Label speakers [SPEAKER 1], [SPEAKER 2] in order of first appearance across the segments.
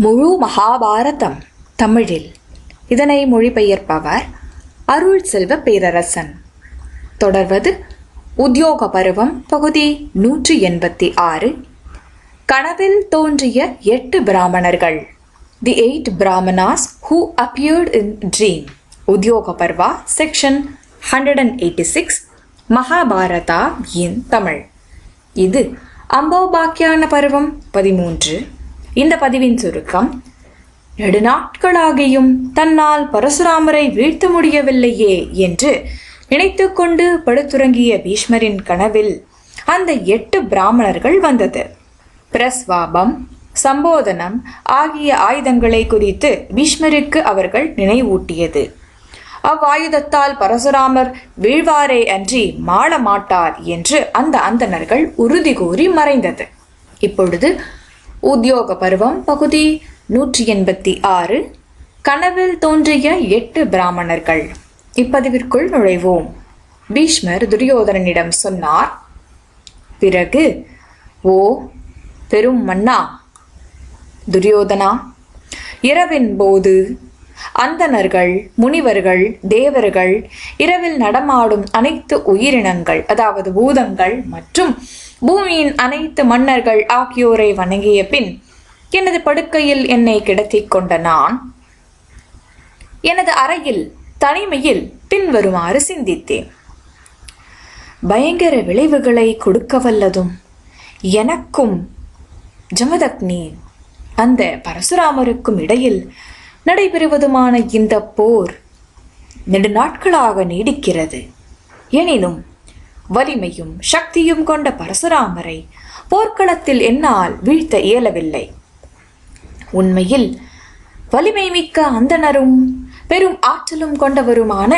[SPEAKER 1] முழு மகாபாரதம் தமிழில். இதனை மொழிபெயர்ப்பவர் அருள் செல்வ பேரரசன். தொடர்வது உத்யோக பருவம் பகுதி 186. கனவில் தோன்றிய 8 பிராமணர்கள். The 8 Brahmanas who appeared in dream. Udyoga Parva section 186 Mahabharata in Tamil. இது அம்போபாக்கியான பருவம் 13. இந்த பதிவின் சுருக்கம்: நெடுநாட்களாகியும் தன்னால் பரசுராமரை வீழ்த்த முடியவில்லையே என்று நினைத்து கொண்டு படுத்துறங்கிய பீஷ்மரின் கனவில் அந்த 8 பிராமணர்கள் வந்தது. பிரஸ்வாபம், சம்போதனம் ஆகிய ஆயுதங்களை குறித்து பீஷ்மருக்கு அவர்கள் நினைவூட்டியது. அவ்வாயுதத்தால் பரசுராமர் வீழ்வாரே அன்றி மாள மாட்டார் என்று அந்த அந்தணர்கள் உறுதி கூறி மறைந்தது. இப்பொழுது உத்யோக பருவம் பகுதி 186. கனவில் தோன்றிய 8 பிராமணர்கள். இப்பதிவிற்குள் நுழைவோம். பீஷ்மர் துரியோதனனிடம் சொன்னார். பிறகு, ஓ பெரும் மன்னா துரியோதனா, இரவின் போது அந்தணர்கள், முனிவர்கள், தேவர்கள், இரவில் நடமாடும் அனைத்து உயிரினங்கள், அதாவது பூதங்கள் மற்றும் பூமியின் அனைத்து மன்னர்கள் ஆகியோரை வணங்கிய பின் எனது படுக்கையில் என்னை கிடத்திக் கொண்ட நான் எனது அறையில் தனிமையில் பின்வருமாறு சிந்தித்தேன். பயங்கர விளைவுகளை கொடுக்க வல்லதும் எனக்கும் ஜமதக்னி அந்த பரசுராமருக்கும் இடையில் நடைபெறுவதுமான இந்த போர் நெடுநாட்களாக நீடிக்கிறது. எனினும் வலிமையும் சக்தியும் கொண்ட பரசுராமரை போர்க்களத்தில் என்னால் வீழ்த்த இயலவில்லை. உண்மையில் வலிமை மிக்க அந்தணரும் பெரும் ஆற்றலும் கொண்டவருமான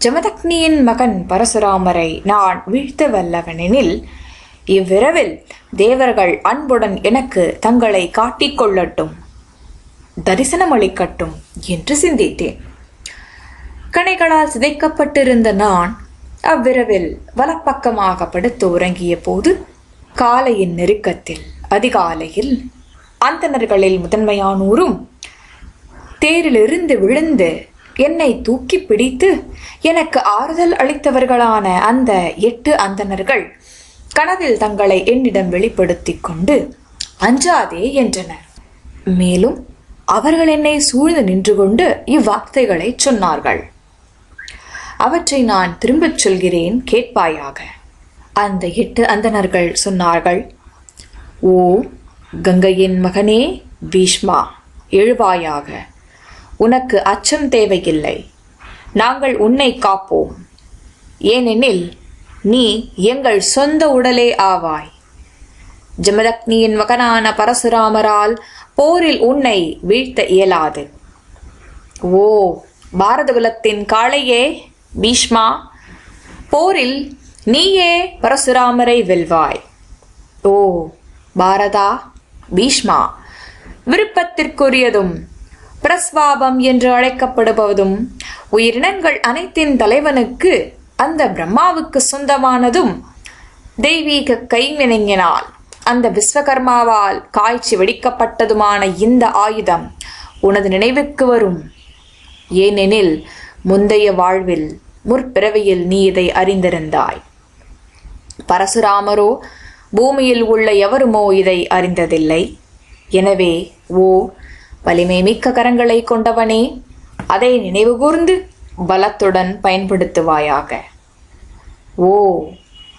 [SPEAKER 1] ஜமதக்னியின் மகன் பரசுராமரை நான் வீழ்த்த வல்லவனெனில் இவ்விரவில் தேவர்கள் அன்புடன் எனக்கு தங்களை காட்டிக்கொள்ளட்டும், தரிசனம் அளிக்கட்டும் என்று சிந்தித்தேன். கணைகளால் சிதைக்கப்பட்டிருந்த நான் அவ்விரவில் வலப்பக்கமாக படுத்து உறங்கிய போது காலையின் நெருக்கத்தில் அதிகாலையில் அந்தணர்களில் முதன்மையானோரும் தேரிலிருந்து விழுந்து என்னை தூக்கி பிடித்து எனக்கு ஆறுதல் அளித்தவர்களான அந்த 8 அந்தணர்கள் கனவில் தங்களை என்னிடம் வெளிப்படுத்திக் கொண்டு அஞ்சாதே என்றனர். மேலும் அவர்கள் என்னை சூழ்ந்து நின்று கொண்டு இவ்வார்த்தைகளை சொன்னார்கள். அவற்றை நான் திரும்பச் சொல்கிறேன், கேட்பாயாக. அந்த 8 அந்தணர்கள் சொன்னார்கள். ஓ கங்கையின் மகனே பீஷ்மா, எழுவாயாக. உனக்கு அச்சம் தேவையில்லை. நாங்கள் உன்னை காப்போம். ஏனெனில் நீ எங்கள் சொந்த உடலே ஆவாய். ஜமதக்னியின் மகனான பரசுராமரால் போரில் உன்னை வீழ்த்த இயலாது. ஓ பாரதகுலத்தின் காளையே பீஷ்மா, போரில் நீயே பரசுராமரை வெல்வாய். ஓ பாரதா பீஷ்மா, விருப்பத்திற்குரியதும் பிரஸ்வாபம் என்று அழைக்கப்படுவதும் உயிரினங்கள் அனைத்தின் தலைவனுக்கு அந்த பிரம்மாவுக்கு சொந்தமானதும் தெய்வீக கைவினைஞனால் அந்த விஸ்வகர்மாவால் காய்ச்சி வெடிக்கப்பட்டதுமான இந்த ஆயுதம் உனது நினைவுக்கு வரும். ஏனெனில் முந்தைய வாழ்வில் முற்பிறவியில் நீ இதை அறிந்திருந்தாய். பரசுராமரோ பூமியில் உள்ள எவருமோ இதை அறிந்ததில்லை. எனவே ஓ வலிமை மிக்க கரங்களை கொண்டவனே, அதை நினைவு கூர்ந்து பலத்துடன் பயன்படுத்துவாயாக. ஓ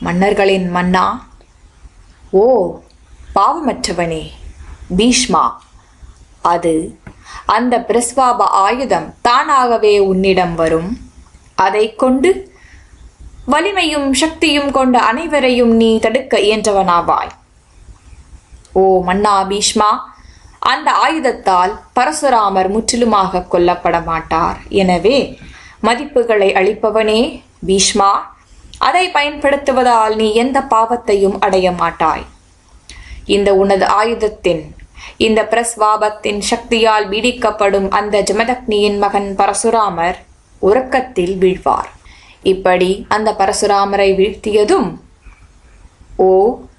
[SPEAKER 1] மன்னர்களின் மன்னா, ஓ பாவமற்றவனே பீஷ்மா, அது அந்த பிரஸ்வாப ஆயுதம் தானாகவே உன்னிடம் வரும். அதை கொண்டு வலிமையும் சக்தியும் கொண்ட அனைவரையும் நீ தடுக்க இயன்றவனாவாய். ஓ மன்னா பீஷ்மா, அந்த ஆயுதத்தால் பரசுராமர் முற்றிலுமாக கொல்லப்பட மாட்டார். எனவே மதிப்புகளை அளிப்பவனே பீஷ்மா, அதை பயன்படுத்துவதால் நீ எந்த பாவத்தையும் அடைய மாட்டாய். இந்த உனது ஆயுதத்தின், இந்த பிரஸ்வாபத்தின் சக்தியால் பீடிக்கப்படும் அந்த ஜமதக்னியின் மகன் பரசுராமர் உறக்கத்தில் வீழ்வார். இப்படி அந்த பரசுராமரை வீழ்த்தியதும், ஓ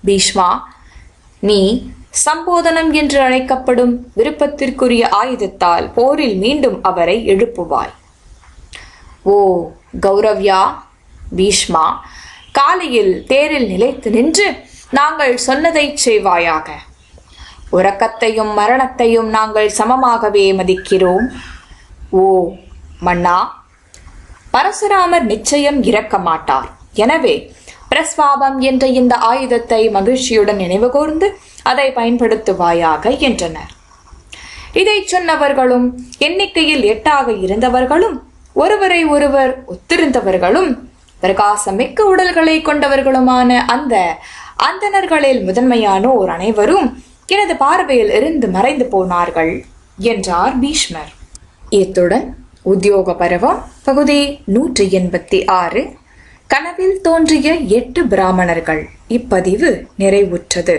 [SPEAKER 1] பீஷ்மா, நீ சம்போதனம் என்று அழைக்கப்படும் விருப்பத்திற்குரிய ஆயுதத்தால் போரில் மீண்டும் அவரை எழுப்புவாய். ஓ கௌரவ்யா, பீஷ்மா, காலையில் தேரில் நிலைத்து நின்று நாங்கள் சொன்னதை செய்வாயாக. உறக்கத்தையும் மரணத்தையும் நாங்கள் சமமாகவே மதிக்கிறோம். ஓ மன்னா, பரசுராமர் நிச்சயம் இறக்க மாட்டார். எனவே பிரஸ்வாபம் என்ற இந்த ஆயுதத்தை மகிழ்ச்சியுடன் நினைவு கூர்ந்து அதை பயன்படுத்துவாயாக என்றனர். இதை சொன்னவர்களும் எண்ணிக்கையில் 8 இருந்தவர்களும் ஒருவரை ஒருவர் ஒத்திருந்தவர்களும் பிரகாசமிக்க உடல்களை கொண்டவர்களுமான அந்த அந்தணர்களில் முதன்மையானோர் அனைவரும் எனது பார்வையில் இருந்து மறைந்து போனார்கள் என்றார் பீஷ்மர். இத்துடன் உத்தியோக பருவம் பகுதி 186 கனவில் தோன்றிய 8 பிராமணர்கள் இப்பதிவு நிறைவுற்றது.